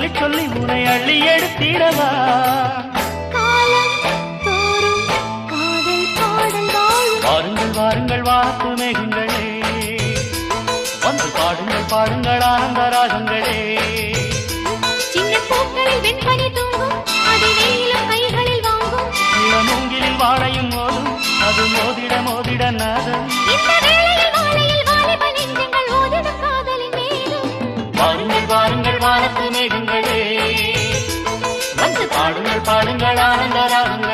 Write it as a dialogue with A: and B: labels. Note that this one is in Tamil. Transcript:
A: சொல்லி சொல்லி உனை அள்ளி எடுத்திடவா வாருங்கள் வாருங்கள் வாத்து மேகங்களே வந்து பாடுங்கள் பாடுங்கள் ஆனந்த ராகங்களே
B: சின்ன பூக்களில் வெண்பனி தூங்கும் அது வெயிலும் கைகளில் வாங்கும்
A: மூங்கிலில் வாழையும் மோதும் அது மோதிட மோதிட நாதம்
B: இந்த வேளையில் வாழையில் வாலிப நெஞ்சங்கள் ஓதிடும் காதலின் மேலும்
A: வாருங்கள் வாருங்கள் வாத்து மேகங்களே வந்து பாடுங்கள் பாடுங்கள் ஆனந்த ராகங்களே